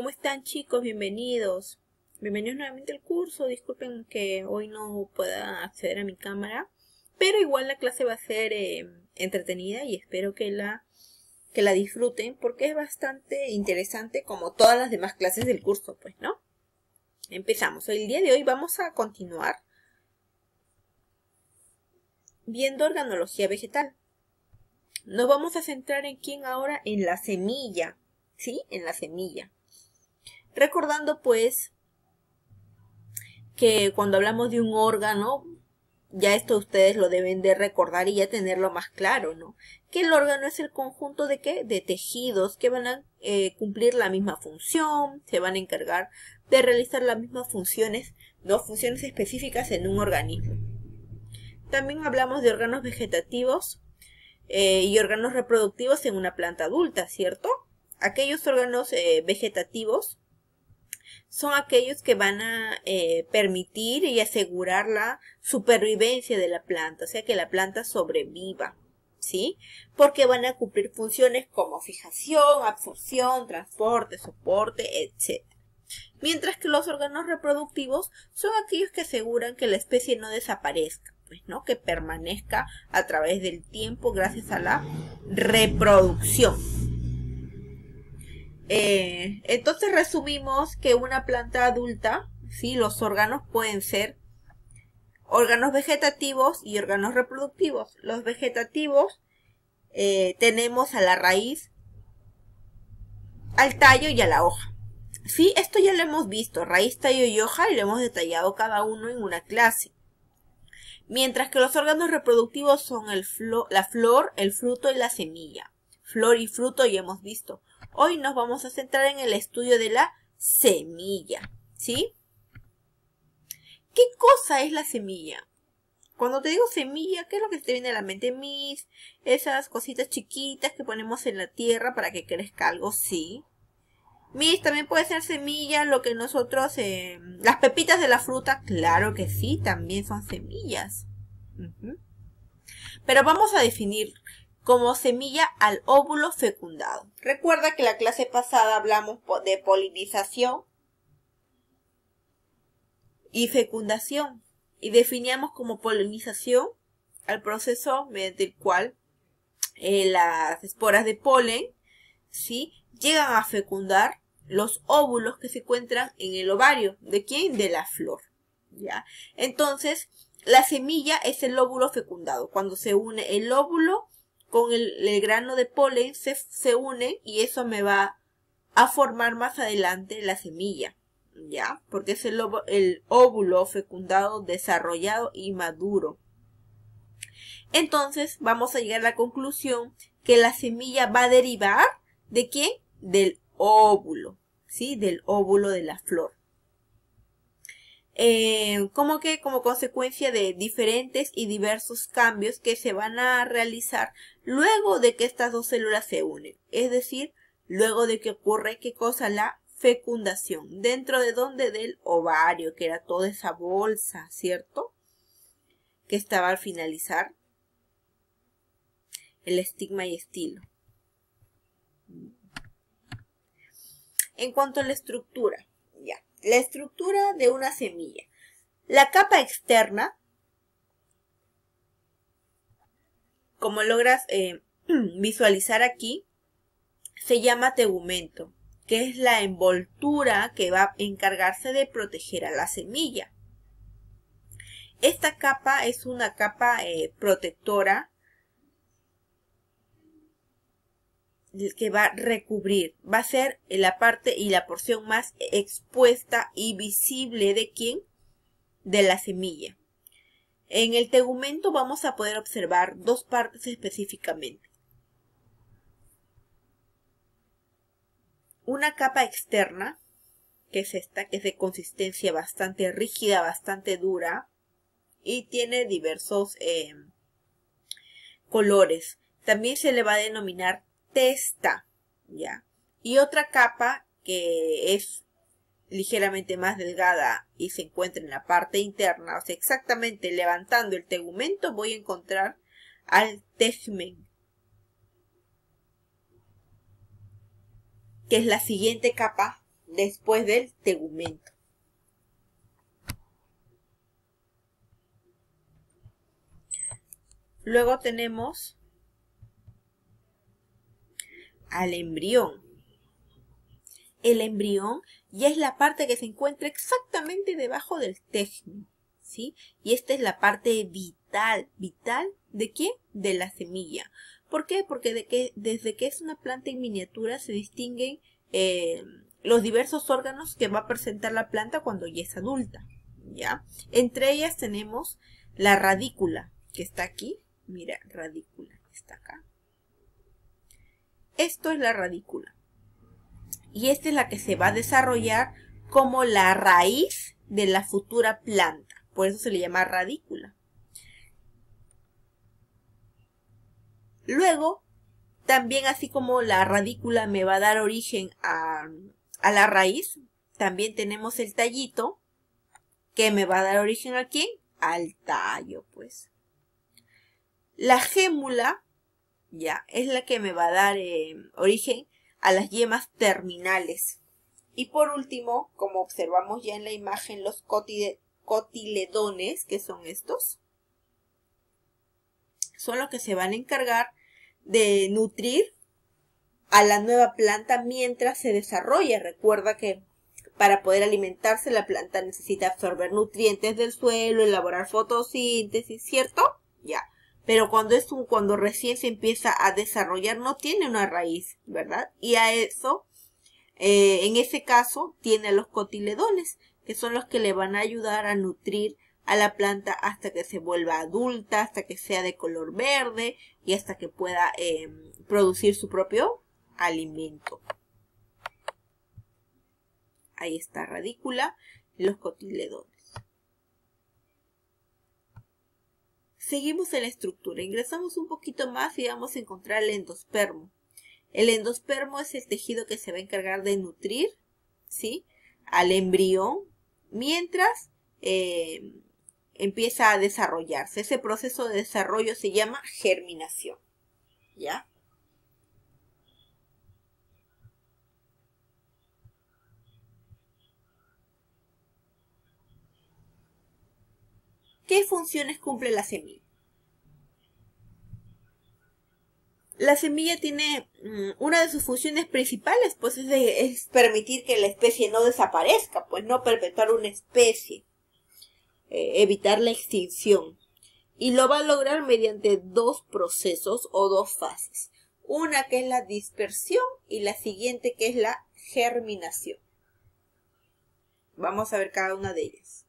¿cómo están, chicos? Bienvenidos. Bienvenidos nuevamente al curso. Disculpen que hoy no pueda acceder a mi cámara, pero igual la clase va a ser entretenida y espero que la disfruten porque es bastante interesante como todas las demás clases del curso, pues, ¿no? Empezamos. El día de hoy vamos a continuar viendo organología vegetal. Nos vamos a centrar en quién ahora, en la semilla, ¿sí? En la semilla. Recordando pues que cuando hablamos de un órgano, ya esto ustedes lo deben de recordar y ya tenerlo más claro, ¿no? Que el órgano es el conjunto de ¿qué? De tejidos que van a cumplir la misma función, se van a encargar de realizar las mismas funciones, ¿no? Funciones específicas en un organismo. También hablamos de órganos vegetativos y órganos reproductivos en una planta adulta, ¿cierto? Aquellos órganos vegetativos son aquellos que van a permitir y asegurar la supervivencia de la planta, o sea, que la planta sobreviva, ¿sí? Porque van a cumplir funciones como fijación, absorción, transporte, soporte, etc. Mientras que los órganos reproductivos son aquellos que aseguran que la especie no desaparezca, pues, ¿no? Que permanezca a través del tiempo gracias a la reproducción. Entonces resumimos que una planta adulta, ¿sí? Los órganos pueden ser órganos vegetativos y órganos reproductivos. Los vegetativos tenemos a la raíz, al tallo y a la hoja. Sí, esto ya lo hemos visto, raíz, tallo y hoja, y lo hemos detallado cada uno en una clase. Mientras que los órganos reproductivos son la flor, el fruto y la semilla. Flor y fruto ya hemos visto. Hoy nos vamos a centrar en el estudio de la semilla, ¿sí? ¿Qué cosa es la semilla? Cuando te digo semilla, ¿qué es lo que te viene a la mente? Esas cositas chiquitas que ponemos en la tierra para que crezca algo, sí. También puede ser semilla, lo que nosotros, las pepitas de la fruta, claro que sí, también son semillas. Pero vamos a definir como semilla al óvulo fecundado. Recuerda que la clase pasada hablamos de polinización y fecundación. Y definíamos como polinización al proceso mediante el cual las esporas de polen, ¿sí? Llegan a fecundar los óvulos que se encuentran en el ovario. ¿De quién? De la flor, ¿ya? Entonces, la semilla es el óvulo fecundado. Cuando se une el óvulo con el grano de polen, se une y eso me va a formar más adelante la semilla, ¿ya? Porque es el óvulo fecundado, desarrollado y maduro. Entonces, vamos a llegar a la conclusión que la semilla va a derivar ¿de quién? Del óvulo, ¿sí? Del óvulo de la flor. Como consecuencia de diferentes y diversos cambios que se van a realizar luego de que estas dos células se unen. Es decir, luego de que ocurre, ¿qué cosa? La fecundación. ¿Dentro de dónde? Del ovario, que era toda esa bolsa, ¿cierto? Que estaba al finalizar el estigma y estilo. En cuanto a la estructura, ya. La estructura de una semilla. La capa externa, como logras visualizar aquí, se llama tegumento, que es la envoltura que va a encargarse de proteger a la semilla. Esta capa es una capa protectora que va a recubrir, va a ser la parte y la porción más expuesta y visible de ¿quién? De la semilla. En el tegumento vamos a poder observar dos partes específicamente. Una capa externa, que es esta, que es de consistencia bastante rígida, bastante dura y tiene diversos colores. También se le va a denominar testa, ¿ya? Y otra capa que es ligeramente más delgada y se encuentra en la parte interna, o sea, exactamente levantando el tegumento voy a encontrar al tegmen, que es la siguiente capa después del tegumento. Luego tenemos al embrión. El embrión ya es la parte que se encuentra exactamente debajo del tegme, ¿sí? Y esta es la parte vital. ¿Vital de qué? De la semilla. ¿Por qué? Porque desde que es una planta en miniatura se distinguen los diversos órganos que va a presentar la planta cuando ya es adulta, ¿ya? Entre ellas tenemos la radícula, que está aquí. Mira, radícula, está acá. Esto es la radícula. Y esta es la que se va a desarrollar como la raíz de la futura planta. Por eso se le llama radícula. Luego, también así como la radícula me va a dar origen a la raíz, también tenemos el tallito que me va a dar origen ¿a quién? Al tallo, pues. La gémula, ya, es la que me va a dar origen a las yemas terminales. Y por último, como observamos ya en la imagen, los cotiledones, que son estos, son los que se van a encargar de nutrir a la nueva planta mientras se desarrolla. Recuerda que para poder alimentarse la planta necesita absorber nutrientes del suelo, elaborar fotosíntesis, ¿cierto? Ya. Pero cuando recién se empieza a desarrollar no tiene una raíz, ¿verdad? Y a eso, en ese caso, tiene a los cotiledones, que son los que le van a ayudar a nutrir a la planta hasta que se vuelva adulta, hasta que sea de color verde y hasta que pueda producir su propio alimento. Ahí está radícula, los cotiledones. Seguimos en la estructura, ingresamos un poquito más y vamos a encontrar el endospermo. El endospermo es el tejido que se va a encargar de nutrir, ¿sí?, al embrión mientras empieza a desarrollarse. Ese proceso de desarrollo se llama germinación, ¿ya? ¿Qué funciones cumple la semilla? La semilla tiene una de sus funciones principales, pues es permitir que la especie no desaparezca, pues no perpetuar una especie, evitar la extinción. Y lo va a lograr mediante dos procesos o dos fases. Una que es la dispersión y la siguiente que es la germinación. Vamos a ver cada una de ellas.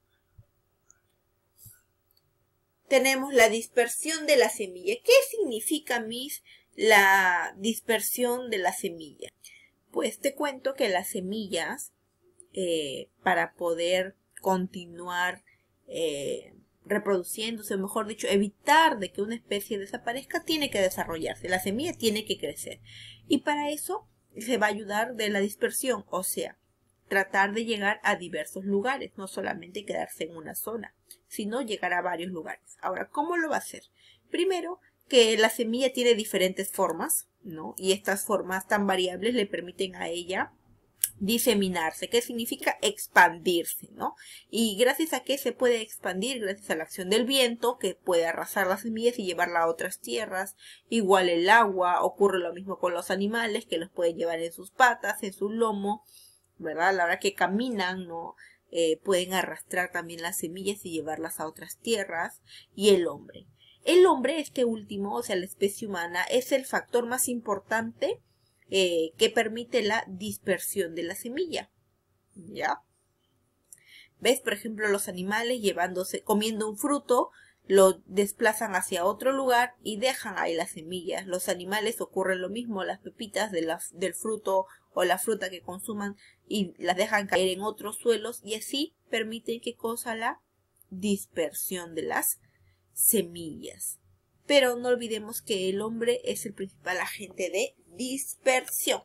Tenemos la dispersión de la semilla. ¿Qué significa, la dispersión de la semilla? Pues te cuento que las semillas, para poder continuar reproduciéndose, o mejor dicho, evitar de que una especie desaparezca, tiene que desarrollarse. La semilla tiene que crecer. Y para eso se va a ayudar de la dispersión, o sea, tratar de llegar a diversos lugares, no solamente quedarse en una zona, sino llegar a varios lugares. Ahora, ¿cómo lo va a hacer? Primero, que la semilla tiene diferentes formas, ¿no? Y estas formas tan variables le permiten a ella diseminarse, que significa expandirse, ¿no? Y gracias a que se puede expandir, gracias a la acción del viento, que puede arrasar las semillas y llevarla a otras tierras. Igual el agua, ocurre lo mismo con los animales, que los pueden llevar en sus patas, en su lomo, ¿verdad? A la hora que caminan, ¿no? Pueden arrastrar también las semillas y llevarlas a otras tierras. Y el hombre. El hombre, este último, o sea, la especie humana, es el factor más importante que permite la dispersión de la semilla. ¿Ya? ¿Ves? Por ejemplo, los animales comiendo un fruto, lo desplazan hacia otro lugar y dejan ahí las semillas. Los animales ocurre lo mismo, las pepitas del fruto o la fruta que consuman y las dejan caer en otros suelos y así permiten que cosa la dispersión de las semillas. Pero no olvidemos que el hombre es el principal agente de dispersión.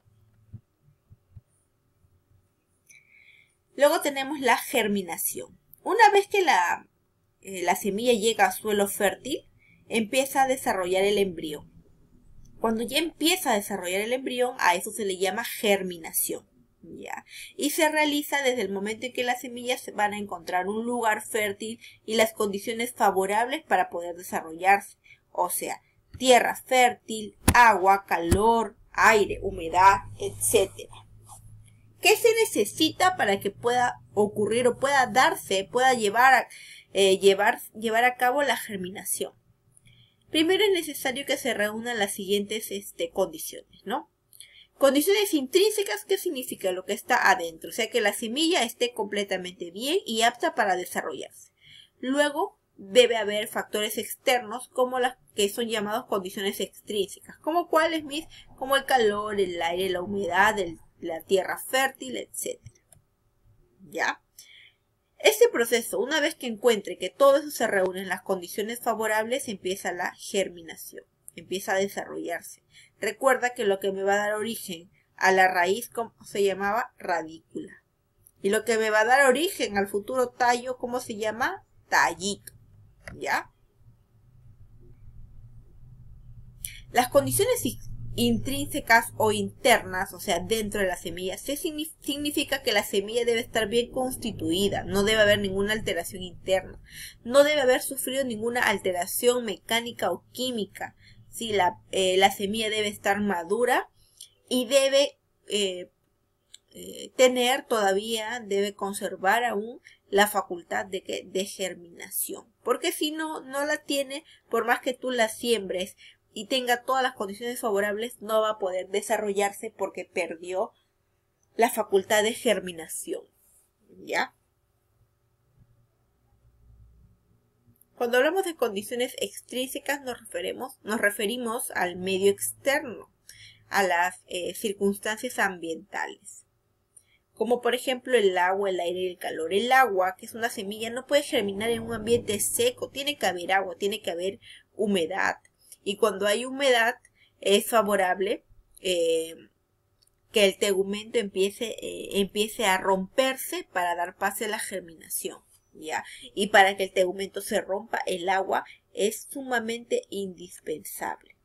Luego tenemos la germinación. Una vez que la semilla llega a suelo fértil, empieza a desarrollar el embrión. Cuando ya empieza a desarrollar el embrión, a eso se le llama germinación, ¿ya? Y se realiza desde el momento en que las semillas van a encontrar un lugar fértil y las condiciones favorables para poder desarrollarse. O sea, tierra fértil, agua, calor, aire, humedad, etc. ¿Qué se necesita para que pueda ocurrir o pueda darse, pueda llevar a cabo la germinación? Primero es necesario que se reúnan las siguientes condiciones, ¿no? Condiciones intrínsecas, ¿qué significa? Lo que está adentro, o sea que la semilla esté completamente bien y apta para desarrollarse. Luego debe haber factores externos como las que son llamados condiciones extrínsecas, como cuáles, como el calor, el aire, la humedad, la tierra fértil, etc. ¿Ya? Este proceso, una vez que encuentre que todo eso se reúne en las condiciones favorables, empieza la germinación, empieza a desarrollarse. Recuerda que lo que me va a dar origen a la raíz, ¿cómo se llamaba? Radícula. Y lo que me va a dar origen al futuro tallo, ¿cómo se llama? Tallito. ¿Ya? Las condiciones intrínsecas o internas, o sea, dentro de la semilla, significa que la semilla debe estar bien constituida, no debe haber ninguna alteración interna, no debe haber sufrido ninguna alteración mecánica o química. ¿Sí? La semilla debe estar madura y debe debe conservar aún la facultad de germinación, porque si no la tiene, por más que tú la siembres y tenga todas las condiciones favorables, no va a poder desarrollarse porque perdió la facultad de germinación. ¿Ya? Cuando hablamos de condiciones extrínsecas nos referimos al medio externo, a las circunstancias ambientales. Como por ejemplo el agua, el aire y el calor. El agua, que es una semilla, no puede germinar en un ambiente seco. Tiene que haber agua, tiene que haber humedad. Y cuando hay humedad es favorable que el tegumento empiece a romperse para dar pase a la germinación, ¿ya? Y para que el tegumento se rompa, el agua es sumamente indispensable.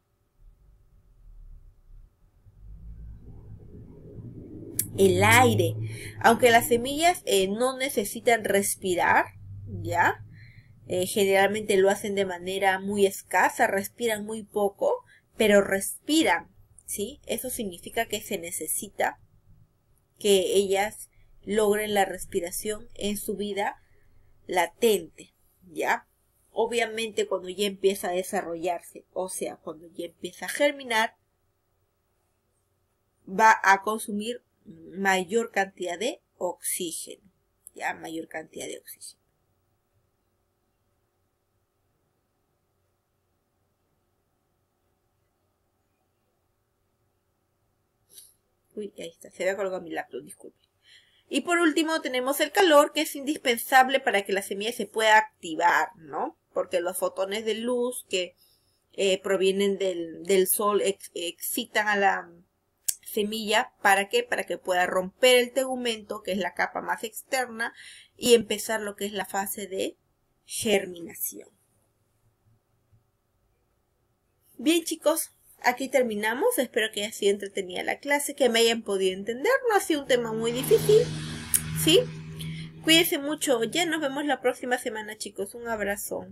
El aire, aunque las semillas no necesitan respirar, ¿ya? Generalmente lo hacen de manera muy escasa, respiran muy poco, pero respiran, ¿sí? Eso significa que se necesita que ellas logren la respiración en su vida latente, ¿ya? Obviamente cuando ya empieza a desarrollarse, o sea, cuando ya empieza a germinar, va a consumir mayor cantidad de oxígeno, ¿ya? Mayor cantidad de oxígeno. Uy, ahí está, se había colgado mi laptop, disculpe. Y por último tenemos el calor, que es indispensable para que la semilla se pueda activar, ¿no? Porque los fotones de luz que provienen del sol excitan a la semilla. ¿Para qué? Para que pueda romper el tegumento, que es la capa más externa, y empezar lo que es la fase de germinación. Bien, chicos. Aquí terminamos, espero que haya sido entretenida la clase, que me hayan podido entender, no ha sido un tema muy difícil, ¿sí? Cuídense mucho, ya nos vemos la próxima semana, chicos, un abrazo.